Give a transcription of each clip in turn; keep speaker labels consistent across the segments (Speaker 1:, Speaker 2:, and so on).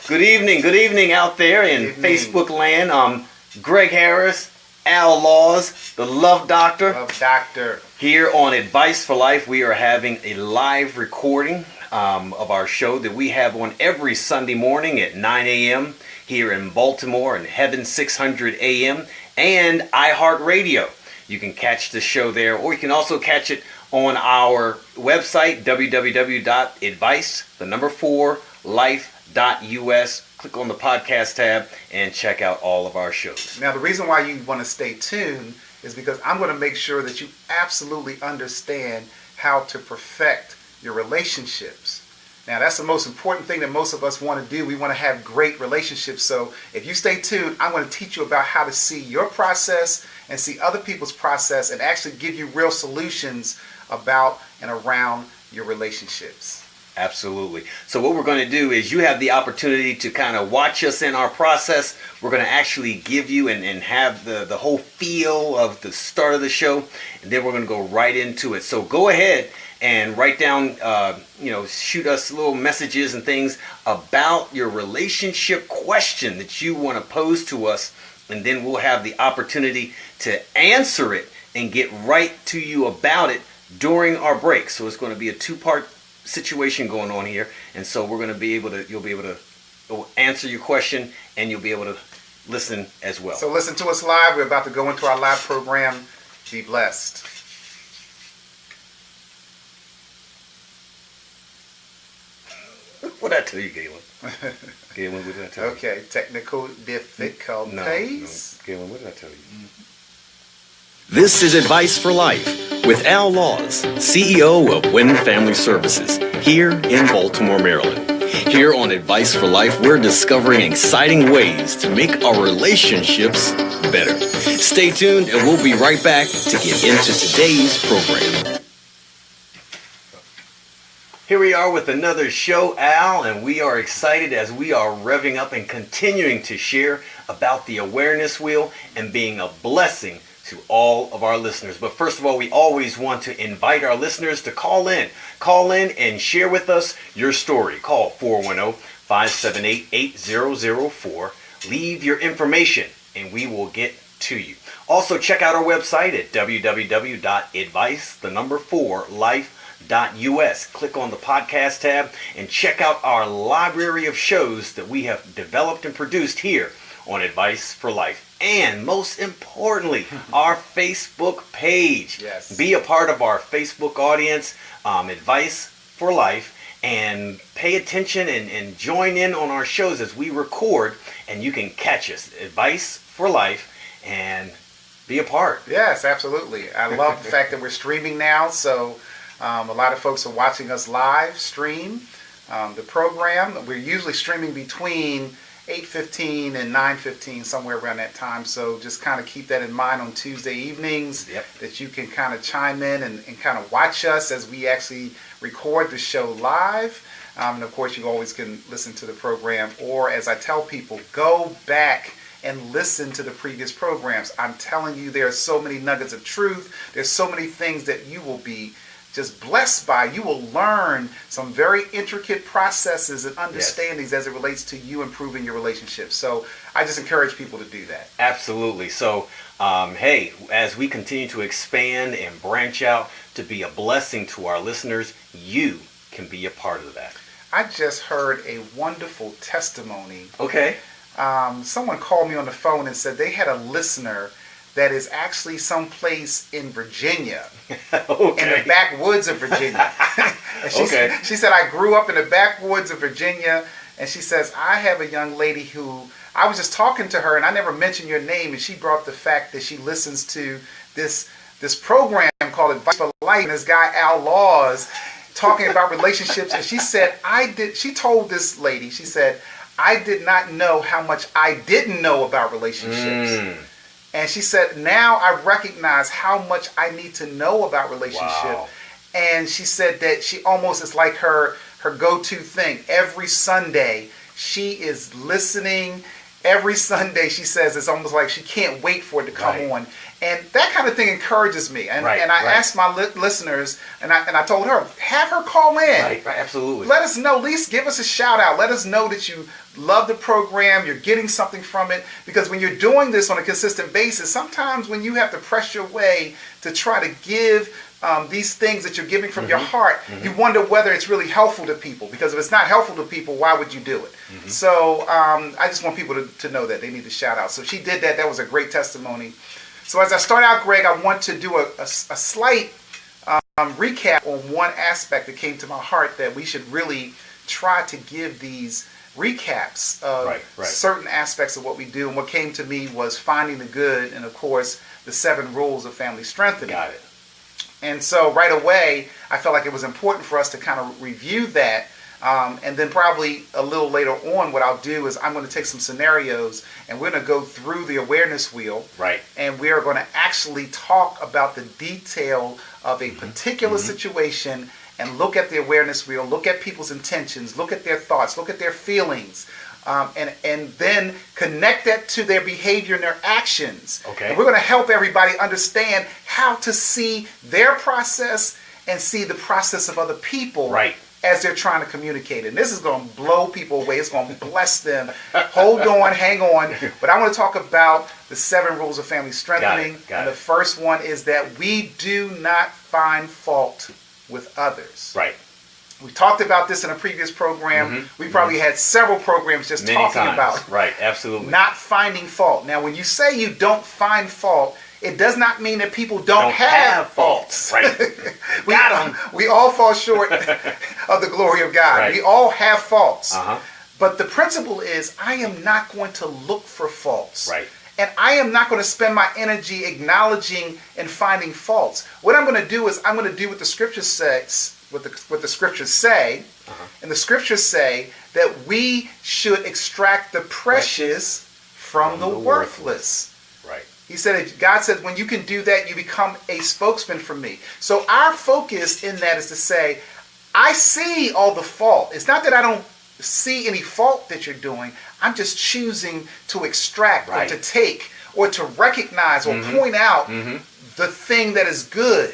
Speaker 1: Good evening out there in Facebook land. Greg Harris, Al Laws, the Love Doctor.
Speaker 2: Love Doctor.
Speaker 1: Here on Advice for Life, we are having a live recording of our show that we have on every Sunday morning at 9 a.m. here in Baltimore and Heaven 600 a.m. and iHeartRadio. You can catch the show there, or you can also catch it on our website, www.advice4life.us. Click on the podcast tab and check out all of our shows.
Speaker 2: Now, the reason why you want to stay tuned is because I'm going to make sure that you absolutely understand how to perfect your relationships. Now, that's the most important thing that most of us want to do. We want to have great relationships. So if you stay tuned, I'm going to teach you about how to see your process and see other people's process and actually give you real solutions about and around your relationships.
Speaker 1: Absolutely. So what we're going to do is you have the opportunity to kind of watch us in our process. We're going to actually give you and have the whole feel of the start of the show, and then we're going to go right into it. So go ahead and write down, shoot us little messages and things about your relationship question that you want to pose to us, and then we'll have the opportunity to answer it and get right to you about it during our break. So it's going to be a two-part situation going on here, and so we're going to be able to, you'll be able to answer your question and you'll be able to listen as well.
Speaker 2: So listen to us live. We're about to go into our live program. Be blessed.
Speaker 1: What did I tell you, Galen? Galen, what did I tell you?
Speaker 2: Okay, technical difficulties.
Speaker 1: No, Galen, what did I tell you?
Speaker 3: This is Advice for Life with Al Laws, CEO of Wynn Family Services, here in Baltimore, Maryland. Here on Advice for Life, we're discovering exciting ways to make our relationships better. Stay tuned, and we'll be right back to get into today's program.
Speaker 1: Here we are with another show, Al, and we are excited as we are revving up and continuing to share about the awareness wheel and being a blessing to all of our listeners. But first of all, we always want to invite our listeners to call in. Call in and share with us your story. Call 410-578-8004. Leave your information and we will get to you. Also, check out our website at www.advice4life.us. Click on the podcast tab and check out our library of shows that we have developed and produced here on Advice for Life. And most importantly, our Facebook page.
Speaker 2: Yes.
Speaker 1: Be a part of our Facebook audience, Advice for Life, and pay attention and join in on our shows as we record, and you can catch us, Advice for Life, and be a part.
Speaker 2: Yes, absolutely. I love the fact that we're streaming now, so a lot of folks are watching us live stream the program. We're usually streaming between 8:15 and 9:15, somewhere around that time. So just kind of keep that in mind on Tuesday evenings, that you can kind of chime in and kind of watch us as we actually record the show live. And of course, you always can listen to the program, or as I tell people, go back and listen to the previous programs. I'm telling you, there are so many nuggets of truth. There's so many things that you will be just blessed by. You will learn some very intricate processes and understandings as it relates to you improving your relationship. So I just encourage people to do that.
Speaker 1: Absolutely. So, hey, as we continue to expand and branch out to be a blessing to our listeners, you can be a part of that.
Speaker 2: I just heard a wonderful testimony.
Speaker 1: Okay.
Speaker 2: Someone called me on the phone and said they had a listener that is actually someplace in Virginia, in the backwoods of Virginia. And she said, I grew up in the backwoods of Virginia, and she says, I have a young lady who, I was just talking to her, and I never mentioned your name, and she brought the fact that she listens to this program called Advice for Life, and this guy, Al Laws, talking about relationships, and she said, she told this lady, she said, I did not know how much I didn't know about relationships. And she said, now I recognize how much I need to know about relationship.
Speaker 1: Wow.
Speaker 2: And she said that she almost is like her go-to thing. Every Sunday, she is listening every Sunday, she says it's almost like she can't wait for it to come
Speaker 1: Right.
Speaker 2: on. And that kind of thing encourages me. And,
Speaker 1: Right,
Speaker 2: and I
Speaker 1: right.
Speaker 2: asked my listeners, and I told her, have her call in.
Speaker 1: Right, absolutely.
Speaker 2: Let us know, at least give us a shout out. Let us know that you love the program, you're getting something from it. Because when you're doing this on a consistent basis, sometimes when you have to press your way to try to give these things that you're giving from your heart, you wonder whether it's really helpful to people. Because if it's not helpful to people, why would you do it? So I just want people to know that they need to shout out. So she did that. That was a great testimony. So as I start out, Greg, I want to do a slight recap on one aspect that came to my heart that we should really try to give these recaps of
Speaker 1: Right.
Speaker 2: certain aspects of what we do. And what came to me was finding the good and, of course, the 7 rules of family strengthening.
Speaker 1: Got it.
Speaker 2: And so right away, I felt like it was important for us to kind of review that. And then probably a little later on, what I'll do is I'm going to take some scenarios and we're going to go through the awareness wheel.
Speaker 1: Right.
Speaker 2: And we are going to actually talk about the detail of a particular situation and look at the awareness wheel, look at people's intentions, look at their thoughts, look at their feelings, and then connect that to their behavior and their actions.
Speaker 1: Okay.
Speaker 2: And we're going to help everybody understand how to see their process and see the process of other people.
Speaker 1: Right.
Speaker 2: As they're trying to communicate. And this is going to blow people away. It's going to bless them. Hold on, hang on. But I want to talk about the 7 rules of family strengthening.
Speaker 1: Got
Speaker 2: and
Speaker 1: it.
Speaker 2: the first one is that we do not find fault with others.
Speaker 1: Right.
Speaker 2: We talked about this in a previous program. We probably had several programs just
Speaker 1: Many
Speaker 2: talking
Speaker 1: times.
Speaker 2: about
Speaker 1: Right, absolutely.
Speaker 2: not finding fault. Now, when you say you don't find fault, it does not mean that people don't have faults.
Speaker 1: Right.
Speaker 2: we,
Speaker 1: Got 'em.
Speaker 2: we all fall short of the glory of God.
Speaker 1: Right.
Speaker 2: We all have faults.
Speaker 1: Uh-huh.
Speaker 2: But the principle is I am not going to look for faults.
Speaker 1: Right.
Speaker 2: And I am not going to spend my energy acknowledging and finding faults. What I'm going to do is I'm going to do what the scriptures says, what the scriptures say. And the scriptures say that we should extract the precious from the worthless.
Speaker 1: Right.
Speaker 2: He said, God said, when you can do that, you become a spokesman for me. So our focus in that is to say, I see all the fault. It's not that I don't see any fault that you're doing. I'm just choosing to extract
Speaker 1: Right.
Speaker 2: or to take or to recognize or point out the thing that is good.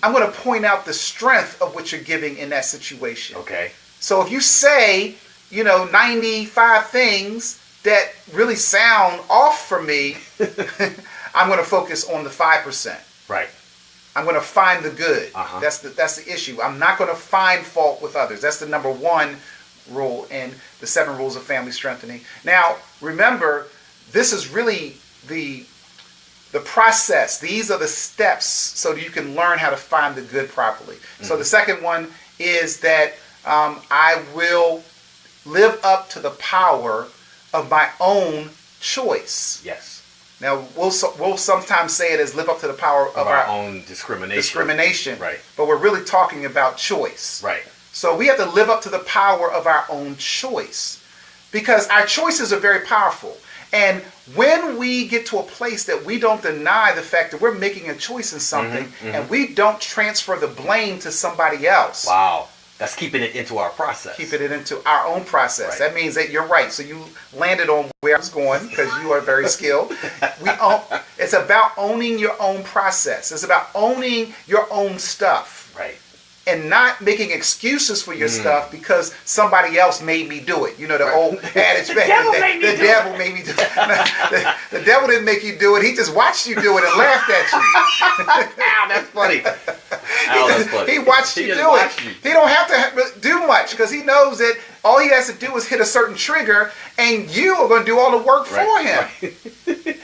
Speaker 2: I'm going to point out the strength of what you're giving in that situation.
Speaker 1: Okay.
Speaker 2: So if you say, 95 things that really sound off for me, I'm going to focus on the 5%.
Speaker 1: Right.
Speaker 2: I'm going to find the good.
Speaker 1: Uh-huh.
Speaker 2: That's the issue. I'm not going to find fault with others. That's the number 1 rule in the 7 rules of family strengthening. Now, remember, this is really the process. These are the steps so that you can learn how to find the good properly. So the second one is that I will live up to the power of my own choice.
Speaker 1: Yes.
Speaker 2: Now, we'll sometimes say it as live up to the power of
Speaker 1: our own discrimination. Right.
Speaker 2: But we're really talking about choice.
Speaker 1: Right.
Speaker 2: So we have to live up to the power of our own choice, because our choices are very powerful. And when we get to a place that we don't deny the fact that we're making a choice in something and we don't transfer the blame to somebody else.
Speaker 1: Wow. That's keeping it into our process.
Speaker 2: Keeping it into our own process.
Speaker 1: Right.
Speaker 2: That means that you're right. So you landed on where I was going because you are very skilled. It's about owning your own process. It's about owning your own stuff.
Speaker 1: Right.
Speaker 2: And not making excuses for your stuff because somebody else made me do it. The old adage, the devil made me do it. The devil didn't make you do it. He just watched you do it and laughed at you.
Speaker 1: Ow, that's funny. That's funny.
Speaker 2: He watched you
Speaker 1: just
Speaker 2: do
Speaker 1: watched
Speaker 2: it.
Speaker 1: you.
Speaker 2: He don't have to do much because he knows that all he has to do is hit a certain trigger and you are going to do all the work for him.
Speaker 1: Right.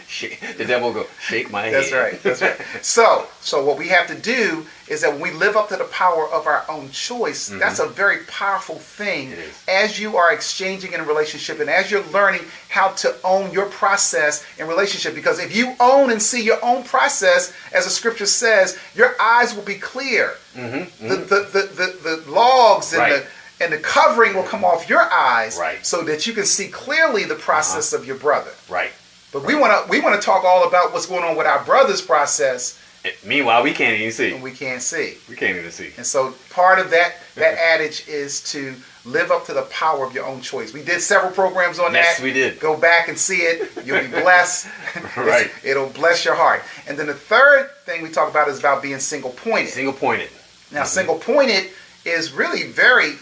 Speaker 1: The devil will go, shake my head.
Speaker 2: That's right. That's right. So what we have to do is that when we live up to the power of our own choice, that's a very powerful thing
Speaker 1: It is.
Speaker 2: as you are exchanging in a relationship and as you're learning how to own your process in relationship. Because if you own and see your own process, as the scripture says, your eyes will be clear. The logs and
Speaker 1: Right.
Speaker 2: and the covering will come off your eyes
Speaker 1: Right.
Speaker 2: so that you can see clearly the process of your brother.
Speaker 1: Right.
Speaker 2: But we want to talk all about what's going on with our brother's process
Speaker 1: Meanwhile, we can't even see.
Speaker 2: and we can't see.
Speaker 1: We can't even see.
Speaker 2: And so part of that adage is to live up to the power of your own choice. We did several programs on that.
Speaker 1: Yes, we did.
Speaker 2: Go back and see it. You'll be blessed.
Speaker 1: Right.
Speaker 2: It'll bless your heart. And then the third thing we talk about is about being single-pointed.
Speaker 1: Single-pointed.
Speaker 2: Now, single-pointed is really very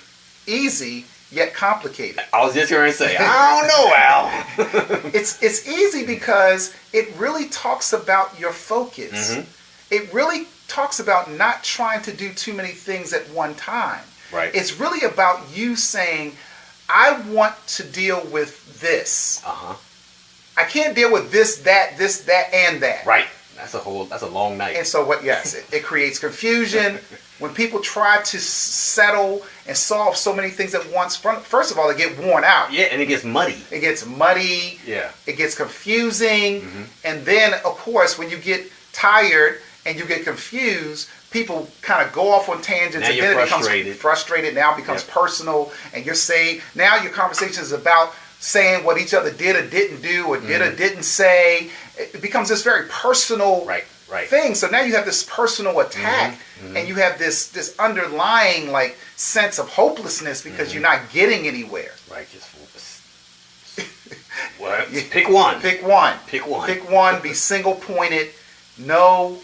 Speaker 2: easy yet complicated.
Speaker 1: I was just going to say, I don't know, Al.
Speaker 2: It's easy because it really talks about your focus. It really talks about not trying to do too many things at one time.
Speaker 1: Right.
Speaker 2: It's really about you saying, I want to deal with this. I can't deal with this, that, and that.
Speaker 1: Right. That's a long night.
Speaker 2: And so it creates confusion. When people try to settle and solve so many things at once, first of all, they get worn out.
Speaker 1: Yeah, and it gets muddy.
Speaker 2: It gets muddy.
Speaker 1: Yeah.
Speaker 2: It gets confusing. And then, of course, when you get tired and you get confused, people kind of go off on tangents.
Speaker 1: Now
Speaker 2: And
Speaker 1: you're
Speaker 2: then it
Speaker 1: frustrated.
Speaker 2: becomes frustrated. Now it becomes personal. And you're saying, now your conversation is about saying what each other did or didn't do or did or didn't say. It becomes this very personal thing. So now you have this personal attack and you have this underlying like sense of hopelessness because you're not getting anywhere.
Speaker 1: Right. What? Pick one.
Speaker 2: Pick one.
Speaker 1: Pick one.
Speaker 2: Pick one. Be single-pointed. Know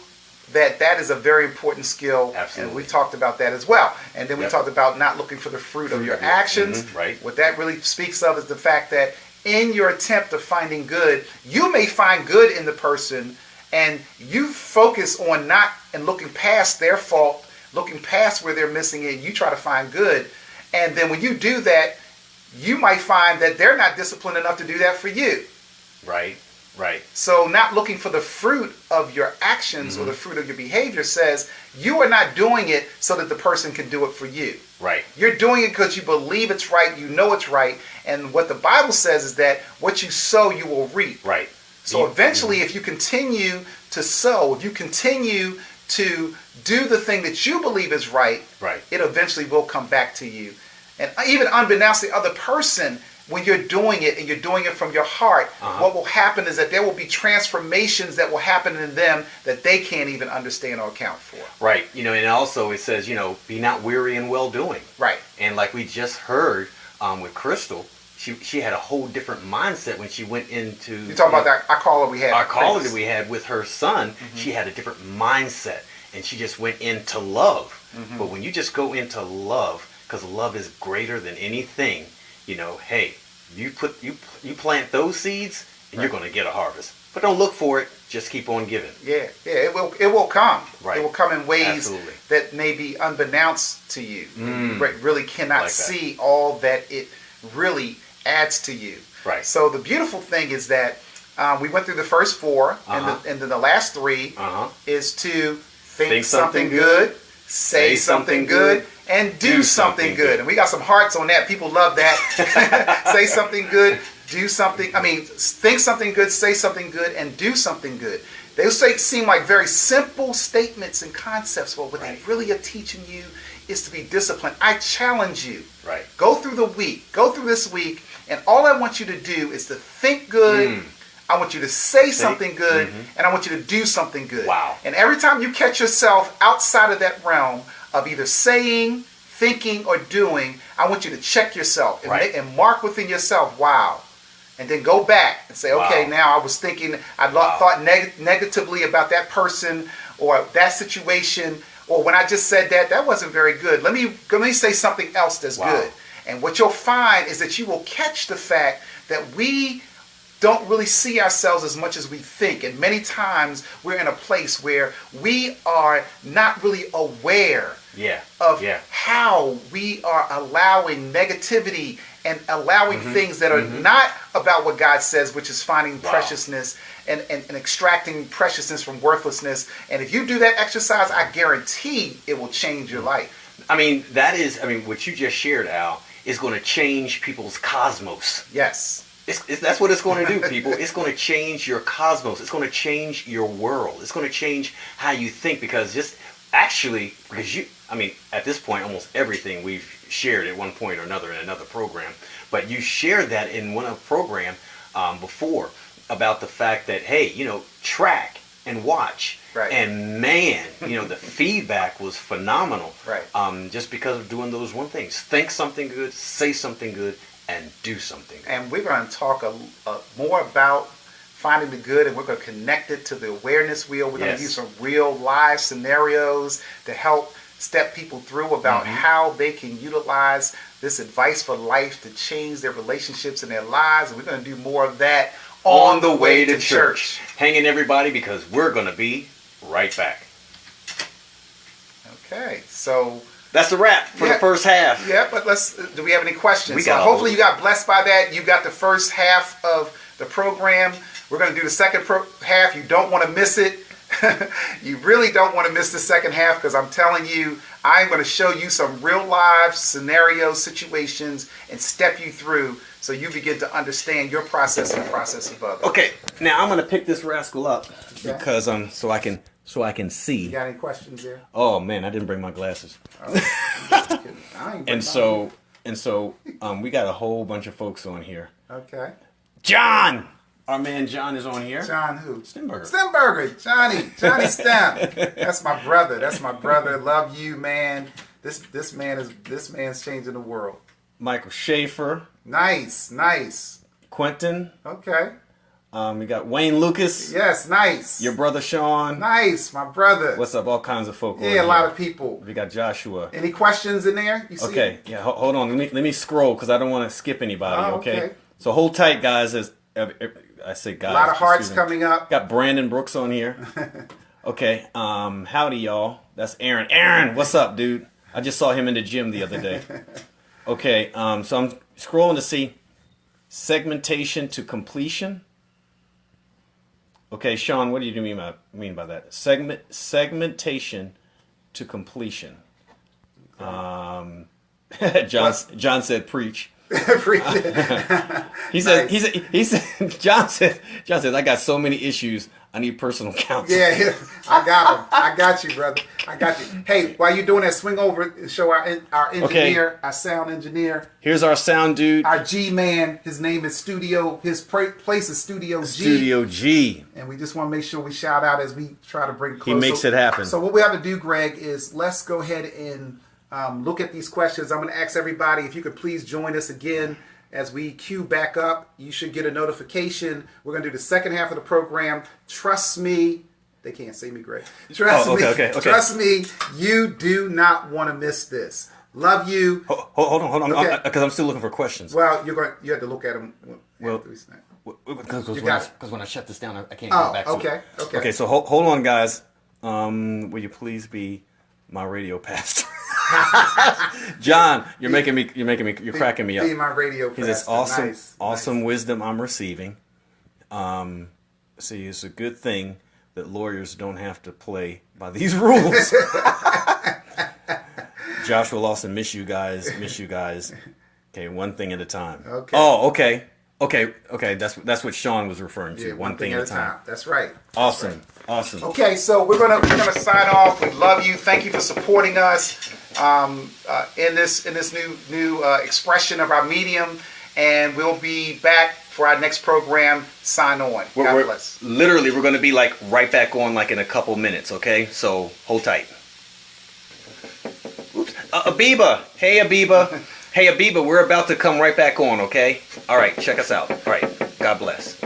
Speaker 2: that is a very important skill.
Speaker 1: Absolutely.
Speaker 2: And we talked about that as well. And then we talked about not looking for the fruit of your actions.
Speaker 1: Right.
Speaker 2: What that really speaks of is the fact that in your attempt of finding good, you may find good in the person and you focus on not and looking past their fault, looking past where they're missing it. You try to find good. And then when you do that, you might find that they're not disciplined enough to do that for you.
Speaker 1: Right. Right.
Speaker 2: So not looking for the fruit of your actions or the fruit of your behavior says you are not doing it so that the person can do it for you.
Speaker 1: Right.
Speaker 2: You're doing it because you believe it's right, you know it's right, and what the Bible says is that what you sow, you will reap.
Speaker 1: Right.
Speaker 2: So eventually, if you continue to sow, if you continue to do the thing that you believe is right, it eventually will come back to you. And even unbeknownst to the other person, when you're doing it and you're doing it from your heart, what will happen is that there will be transformations that will happen in them that they can't even understand or account for.
Speaker 1: Right. And also it says, be not weary in well doing.
Speaker 2: Right.
Speaker 1: And like we just heard with Crystal, she had a whole different mindset when she went into.
Speaker 2: You talking about that our caller we had?
Speaker 1: Our caller that we had with her son, she had a different mindset, and she just went into love. But when you just go into love, because love is greater than anything, hey, you plant those seeds, and you're going to get a harvest. But don't look for it. Just keep on giving.
Speaker 2: Yeah, it will come.
Speaker 1: Right.
Speaker 2: It will come in ways
Speaker 1: Absolutely.
Speaker 2: that may be unbeknownst to you. You really cannot
Speaker 1: Like that.
Speaker 2: see all that it really adds to you.
Speaker 1: Right.
Speaker 2: So the beautiful thing is that we went through the first four, and then the last three is to think something good, say something good, and do something good. And we got some hearts on that. People love that. Say something good, do something. Think something good, say something good, and do something good. They seem like very simple statements and concepts, but what they really are teaching you is to be disciplined. I challenge you.
Speaker 1: Right.
Speaker 2: Go through the week. Go through this week, and all I want you to do is to think good. I want you to say something good, and I want you to do something good.
Speaker 1: Wow.
Speaker 2: And every time you catch yourself outside of that realm of either saying, thinking, or doing, I want you to check yourself and mark within yourself, wow. And then go back and say, okay, now I was thinking, I thought negatively about that person or that situation, or when I just said that wasn't very good. Let me say something else that's good. And what you'll find is that you will catch the fact that we don't really see ourselves as much as we think. And many times we're in a place where we are not really aware of how we are allowing negativity and allowing things that are not about what God says, which is finding preciousness and extracting preciousness from worthlessness. And if you do that exercise, I guarantee it will change your life.
Speaker 1: What you just shared, Al, is going to change people's cosmos.
Speaker 2: Yes.
Speaker 1: That's what it's going to do, people. It's going to change your cosmos. It's going to change your world. It's going to change how you think, because at this point, almost everything we've shared at one point or another in another program, but you shared that in one program before about the fact that, hey, track and watch
Speaker 2: Right.
Speaker 1: And man, the feedback was phenomenal.
Speaker 2: Right.
Speaker 1: Just because of doing those one things. Think something good, say something good, and do something good.
Speaker 2: And we're going to talk more about finding the good, and we're going to connect it to the awareness wheel. We're going to use some real live scenarios to help step people through about how they can utilize this advice for life to change their relationships and their lives. And we're going to do more of that on the way to church.
Speaker 1: Hang in, everybody, because we're going to be right back.
Speaker 2: Okay, so
Speaker 1: that's a wrap for the first half.
Speaker 2: Yeah, but do we have any questions? Hopefully you got blessed by that. You got the first half of the program. We're going to do the second half. You don't want to miss it. You really don't want to miss the second half, because I'm telling you, I'm going to show you some real live scenario situations and step you through so you begin to understand your process and the process of others.
Speaker 1: Okay, now I'm going to pick this rascal up because so I can see.
Speaker 2: You got any questions there?
Speaker 1: Oh man, I didn't bring my glasses. And so we got a whole bunch of folks on here.
Speaker 2: Okay.
Speaker 1: John! Our man John is on here.
Speaker 2: John who?
Speaker 1: Stemberger.
Speaker 2: Johnny Stem. That's my brother. Love you, man. This man's changing the world.
Speaker 1: Michael Schaefer.
Speaker 2: Nice.
Speaker 1: Quentin.
Speaker 2: Okay.
Speaker 1: We got Wayne Lucas.
Speaker 2: Yes, nice.
Speaker 1: Your brother Sean.
Speaker 2: Nice, my brother.
Speaker 1: What's up? All kinds of folk.
Speaker 2: Yeah, a lot of people.
Speaker 1: We got Joshua.
Speaker 2: Any questions in there? You see?
Speaker 1: Okay. Yeah. Hold on. Let me scroll because I don't want to skip anybody.
Speaker 2: Oh,
Speaker 1: okay. So hold tight, guys. As I say, guys.
Speaker 2: A lot of hearts coming up.
Speaker 1: Got Brandon Brooks on here. Okay. Howdy, y'all. That's Aaron. Aaron, what's up, dude? I just saw him in the gym the other day. Okay. So I'm scrolling to see segmentation to completion. Okay, Sean, what do you mean by that? Segmentation to completion. John said preach. He said John said I got so many issues, I need personal counseling.
Speaker 2: Yeah, I got him. I got you, brother. I got you. Hey, while you're doing that, swing over and show our engineer, our sound engineer.
Speaker 1: Here's our sound dude.
Speaker 2: Our G man. His name is Studio. His place is Studio G.
Speaker 1: Studio G.
Speaker 2: And we just want to make sure we shout out as we try to bring close.
Speaker 1: He makes it happen.
Speaker 2: So what we have to do, Greg, is let's go ahead and look at these questions. I'm going to ask everybody if you could please join us again as we queue back up. You should get a notification. We're going to do the second half of the program. Trust me. They can't see me, Greg. Trust me. Okay. Trust me. You do not want to miss this. Love you.
Speaker 1: Hold on. Because I'm still looking for questions.
Speaker 2: Well, you have to look at them.
Speaker 1: Because when I shut this down, I can't go back to it. Okay, so hold on, guys. Will you please be my radio pastor? John, you're cracking me up.
Speaker 2: Be my radio pastor.
Speaker 1: He says, awesome wisdom I'm receiving. See, it's a good thing that lawyers don't have to play by these rules. Joshua Lawson, miss you guys. Okay, one thing at a time.
Speaker 2: Okay.
Speaker 1: Oh, okay. That's what Sean was referring to.
Speaker 2: Yeah,
Speaker 1: one thing at a time.
Speaker 2: That's right.
Speaker 1: Awesome. Awesome.
Speaker 2: Okay, so we're gonna sign off. We love you. Thank you for supporting us in this new expression of our medium, and we'll be back for our next program. Sign on. God bless.
Speaker 1: Literally, we're going to be like right back on like in a couple minutes. Okay, so hold tight. Oops. Abiba. Hey, Abiba. Hey, Abiba. We're about to come right back on. Okay. All right. Check us out. All right. God bless.